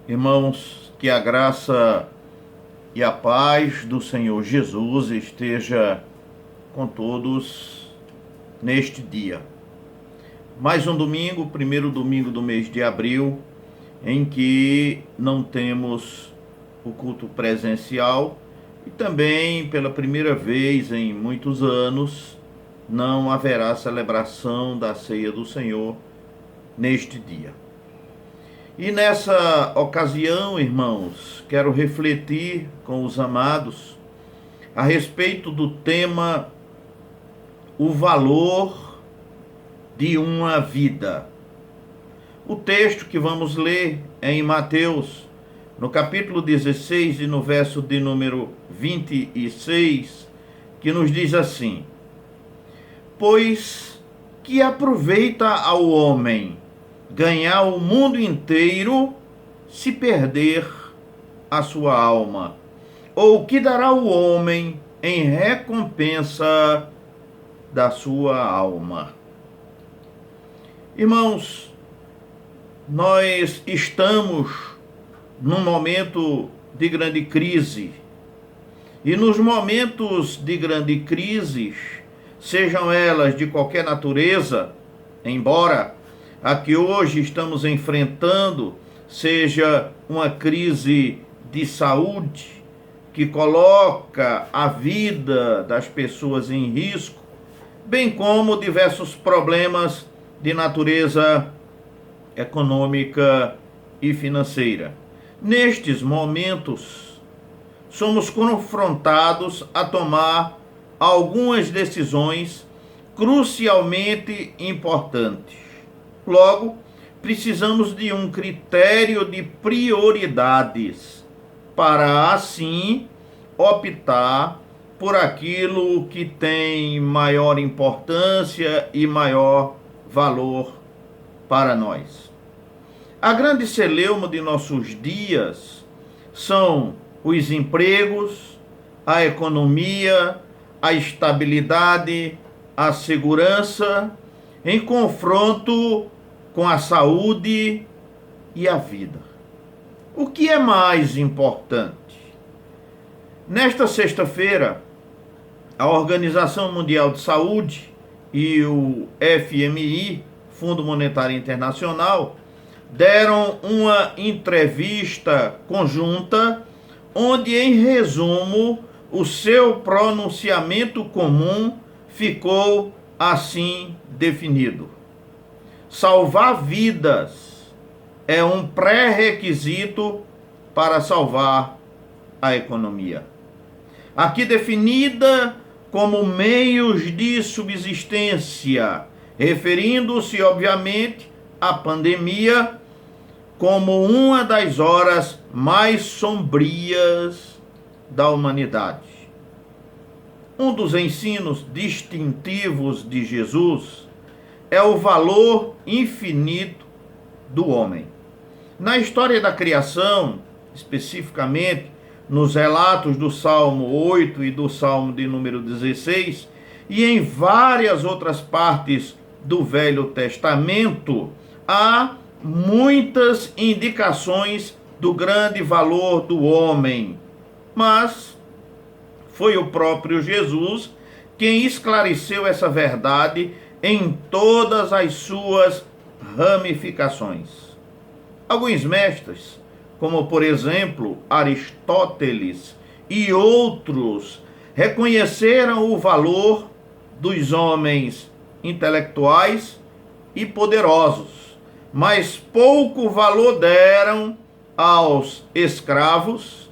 Irmãos, que a graça e a paz do Senhor Jesus esteja com todos neste dia. Mais um domingo, primeiro domingo do mês de abril, em que não temos o culto presencial e também, pela primeira vez em muitos anos, não haverá celebração da ceia do Senhor neste dia. E nessa ocasião, irmãos, quero refletir com os amados a respeito do tema o valor de uma vida. O texto que vamos ler é em Mateus, no capítulo 16 e no verso de número 26, que nos diz assim: Pois que aproveita ao homem ganhar o mundo inteiro se perder a sua alma? Ou o que dará o homem em recompensa da sua alma? Irmãos, nós estamos num momento de grande crise. E nos momentos de grande crise, sejam elas de qualquer natureza, embora a que hoje estamos enfrentando seja uma crise de saúde que coloca a vida das pessoas em risco, bem como diversos problemas de natureza econômica e financeira. Nestes momentos, somos confrontados a tomar algumas decisões crucialmente importantes. Logo, precisamos de um critério de prioridades para, assim, optar por aquilo que tem maior importância e maior valor para nós. A grande celeuma de nossos dias são os empregos, a economia, a estabilidade, a segurança, em confronto com a saúde e a vida. O que é mais importante? Nesta sexta-feira, a Organização Mundial de Saúde e o FMI, Fundo Monetário Internacional, deram uma entrevista conjunta onde, em resumo, o seu pronunciamento comum ficou assim definido: salvar vidas é um pré-requisito para salvar a economia. Aqui definida como meios de subsistência, referindo-se, obviamente, à pandemia como uma das horas mais sombrias da humanidade. Um dos ensinos distintivos de Jesus é o valor infinito do homem. Na história da criação, especificamente nos relatos do Salmo 8 e do Salmo de número 16, e em várias outras partes do Velho Testamento, há muitas indicações do grande valor do homem. Mas foi o próprio Jesus quem esclareceu essa verdade em todas as suas ramificações. Alguns mestres, como por exemplo Aristóteles e outros, reconheceram o valor dos homens intelectuais e poderosos, mas pouco valor deram aos escravos,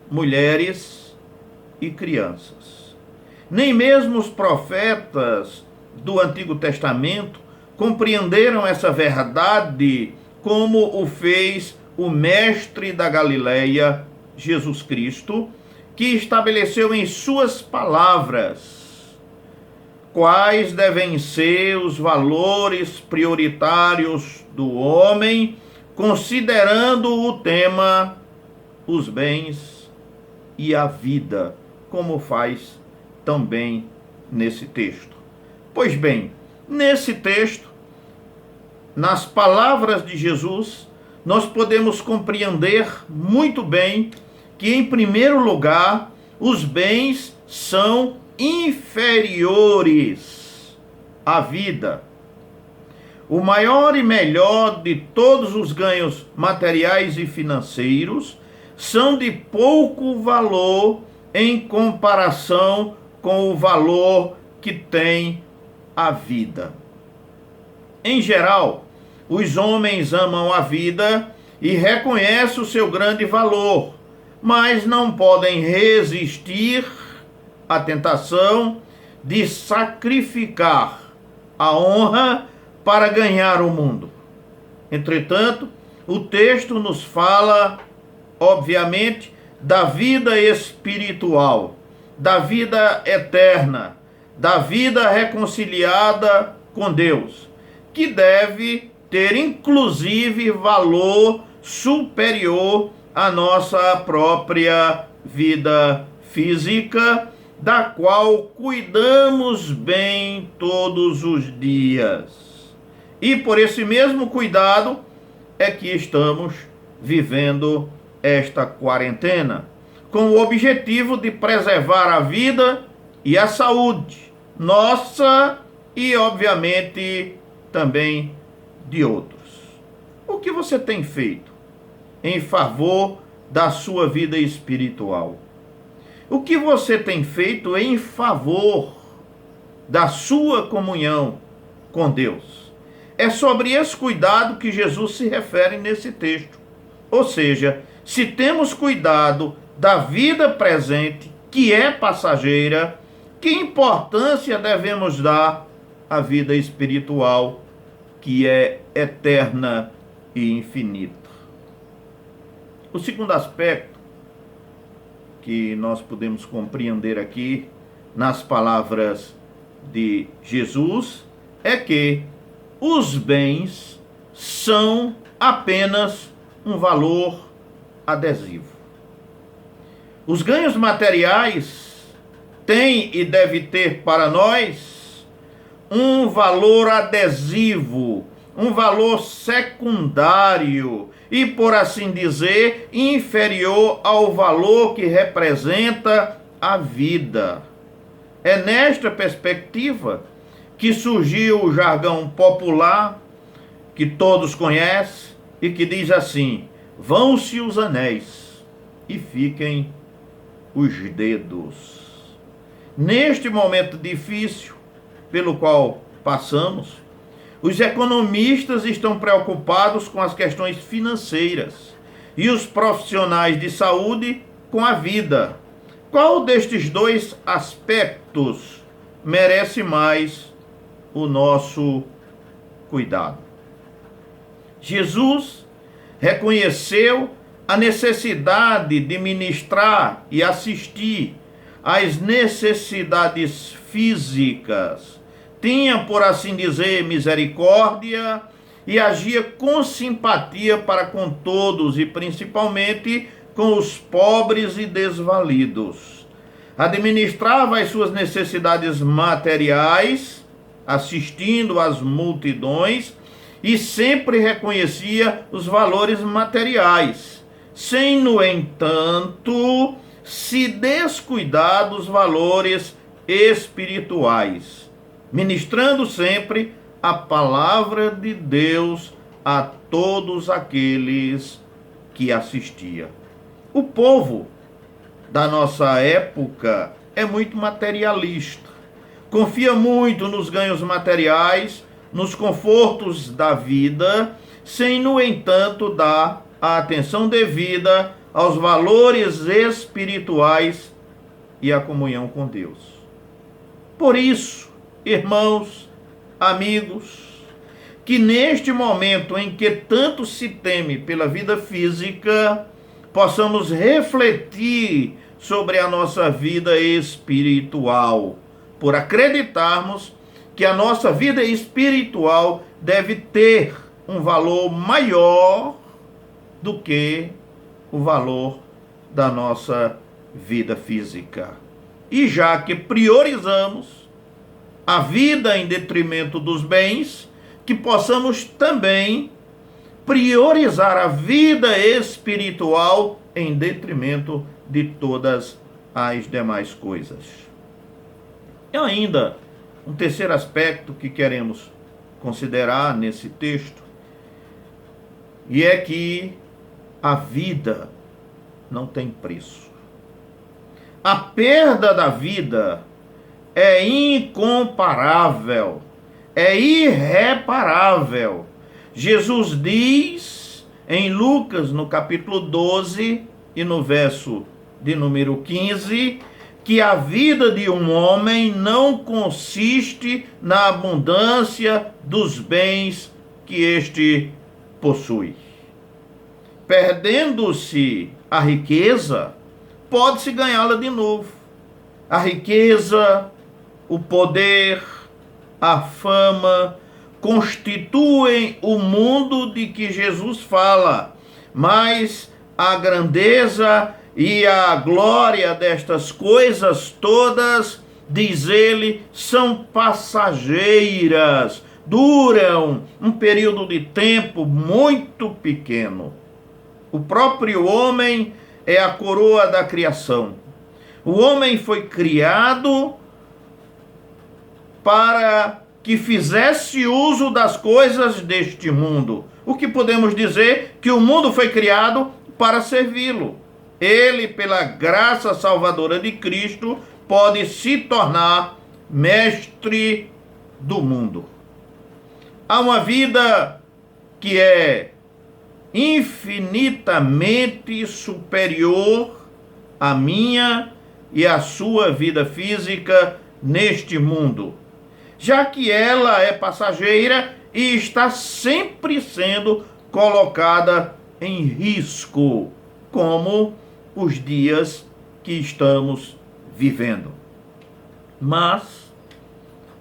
mulheres e crianças. Nem mesmo os profetas do Antigo Testamento compreenderam essa verdade como o fez o mestre da Galileia, Jesus Cristo, que estabeleceu em suas palavras quais devem ser os valores prioritários do homem, considerando o tema os bens e a vida, como faz também nesse texto. Pois bem, nesse texto, nas palavras de Jesus, nós podemos compreender muito bem que, em primeiro lugar, os bens são inferiores à vida. O maior e melhor de todos os ganhos materiais e financeiros são de pouco valor em comparação com o valor que tem a vida. Em geral, os homens amam a vida e reconhecem o seu grande valor, mas não podem resistir à tentação de sacrificar a honra para ganhar o mundo. Entretanto, o texto nos fala, obviamente, da vida espiritual, da vida eterna, da vida reconciliada com Deus, que deve ter inclusive valor superior à nossa própria vida física, da qual cuidamos bem todos os dias. E por esse mesmo cuidado é que estamos vivendo esta quarentena, com o objetivo de preservar a vida e a saúde nossa e, obviamente, também de outros. O que você tem feito em favor da sua vida espiritual? O que você tem feito em favor da sua comunhão com Deus? É sobre esse cuidado que Jesus se refere nesse texto. Ou seja, se temos cuidado da vida presente, que é passageira, que importância devemos dar à vida espiritual, que é eterna e infinita? O segundo aspecto que nós podemos compreender aqui nas palavras de Jesus é que os bens são apenas um valor adesivo. Os ganhos materiais têm e deve ter para nós um valor adesivo, um valor secundário e, por assim dizer, inferior ao valor que representa a vida. É nesta perspectiva que surgiu o jargão popular, que todos conhecem, e que diz assim: vão-se os anéis e fiquem os dedos. Neste momento difícil pelo qual passamos, os economistas estão preocupados com as questões financeiras e os profissionais de saúde com a vida. Qual destes dois aspectos merece mais o nosso cuidado? Jesus reconheceu a necessidade de ministrar e assistir às necessidades físicas, tinha, por assim dizer, misericórdia e agia com simpatia para com todos e principalmente com os pobres e desvalidos. Administrava as suas necessidades materiais, assistindo às multidões, e sempre reconhecia os valores materiais, sem, no entanto, se descuidar dos valores espirituais, ministrando sempre a palavra de Deus a todos aqueles que assistia. O povo da nossa época é muito materialista, confia muito nos ganhos materiais, nos confortos da vida, sem, no entanto, dar a atenção devida aos valores espirituais e à comunhão com Deus. Por isso, irmãos, amigos, que neste momento em que tanto se teme pela vida física, possamos refletir sobre a nossa vida espiritual, por acreditarmos que a nossa vida espiritual deve ter um valor maior do que o valor da nossa vida física. E já que priorizamos a vida em detrimento dos bens, que possamos também priorizar a vida espiritual em detrimento de todas as demais coisas. E ainda, um terceiro aspecto que queremos considerar nesse texto, e é que a vida não tem preço. A perda da vida é incomparável, é irreparável. Jesus diz em Lucas, no capítulo 12 e no verso de número 15, que a vida de um homem não consiste na abundância dos bens que este possui. Perdendo-se a riqueza, pode-se ganhá-la de novo. A riqueza, o poder, a fama constituem o mundo de que Jesus fala, mas a grandeza e a glória destas coisas todas, diz ele, são passageiras, duram um período de tempo muito pequeno. O próprio homem é a coroa da criação. O homem foi criado para que fizesse uso das coisas deste mundo. O que podemos dizer? Que o mundo foi criado para servi-lo. Ele, pela graça salvadora de Cristo, pode se tornar mestre do mundo. Há uma vida que é infinitamente superior à minha e à sua vida física neste mundo, já que ela é passageira e está sempre sendo colocada em risco, como os dias que estamos vivendo. Mas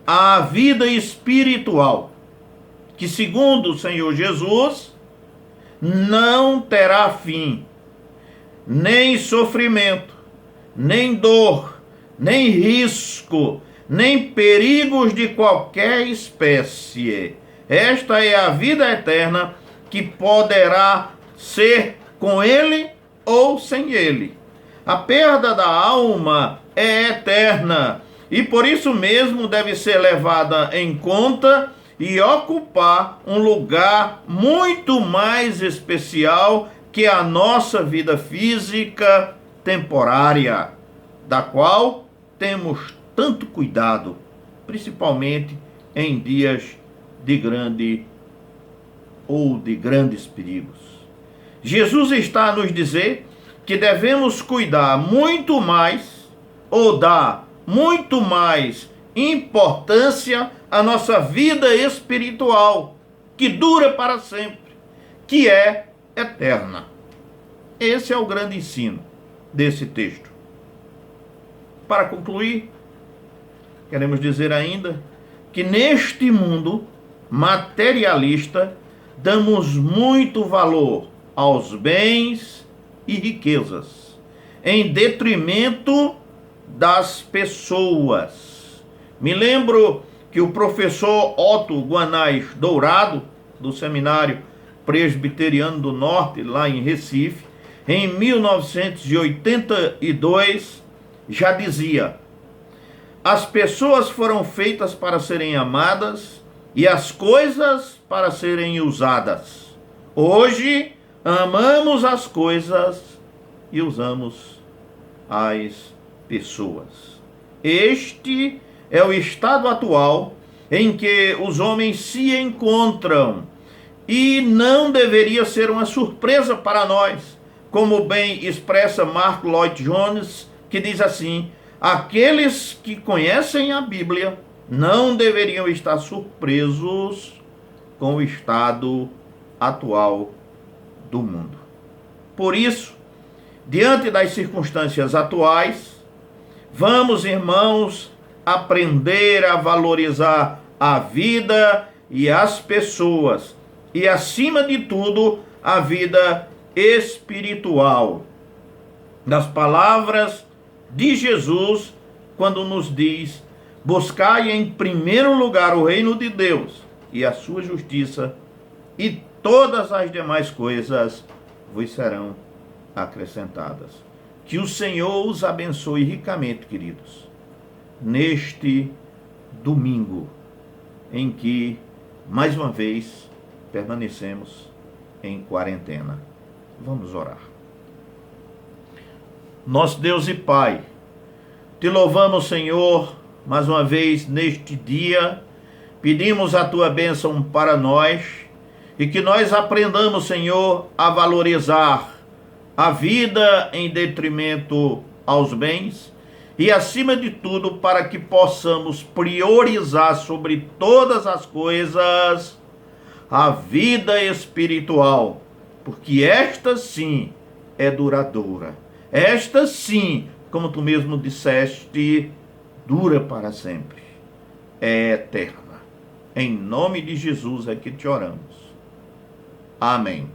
a vida espiritual, que segundo o Senhor Jesus, não terá fim, nem sofrimento, nem dor, nem risco, nem perigos de qualquer espécie. Esta é a vida eterna que poderá ser com ele ou sem ele. A perda da alma é eterna e por isso mesmo deve ser levada em conta e ocupar um lugar muito mais especial que a nossa vida física temporária, da qual temos tanto cuidado, principalmente em dias de grandes perigos. Jesus está a nos dizer que devemos cuidar muito mais, ou dar muito mais importância à nossa vida espiritual, que dura para sempre, que é eterna. Esse é o grande ensino desse texto. Para concluir, queremos dizer ainda que neste mundo materialista damos muito valor aos bens e riquezas, em detrimento das pessoas. Me lembro que o professor Otto Guanais Dourado, do Seminário Presbiteriano do Norte, lá em Recife, em 1982, já dizia: as pessoas foram feitas para serem amadas e as coisas para serem usadas. Hoje, amamos as coisas e usamos as pessoas. Este é o estado atual em que os homens se encontram e não deveria ser uma surpresa para nós, como bem expressa Mark Lloyd Jones, que diz assim: aqueles que conhecem a Bíblia não deveriam estar surpresos com o estado atual do mundo. Por isso, diante das circunstâncias atuais, vamos, irmãos, aprender a valorizar a vida e as pessoas e, acima de tudo, a vida espiritual. Das palavras de Jesus, quando nos diz: buscai em primeiro lugar o reino de Deus e a sua justiça, e todas as demais coisas vos serão acrescentadas. Que o Senhor os abençoe ricamente, queridos, neste domingo em que, mais uma vez, permanecemos em quarentena. Vamos orar. Nosso Deus e Pai, te louvamos, Senhor, mais uma vez neste dia, pedimos a tua bênção para nós e que nós aprendamos, Senhor, a valorizar a vida em detrimento aos bens e, acima de tudo, para que possamos priorizar sobre todas as coisas a vida espiritual, porque esta sim é duradoura. Esta sim, como tu mesmo disseste, dura para sempre, é eterna. Em nome de Jesus é que te oramos. Amém.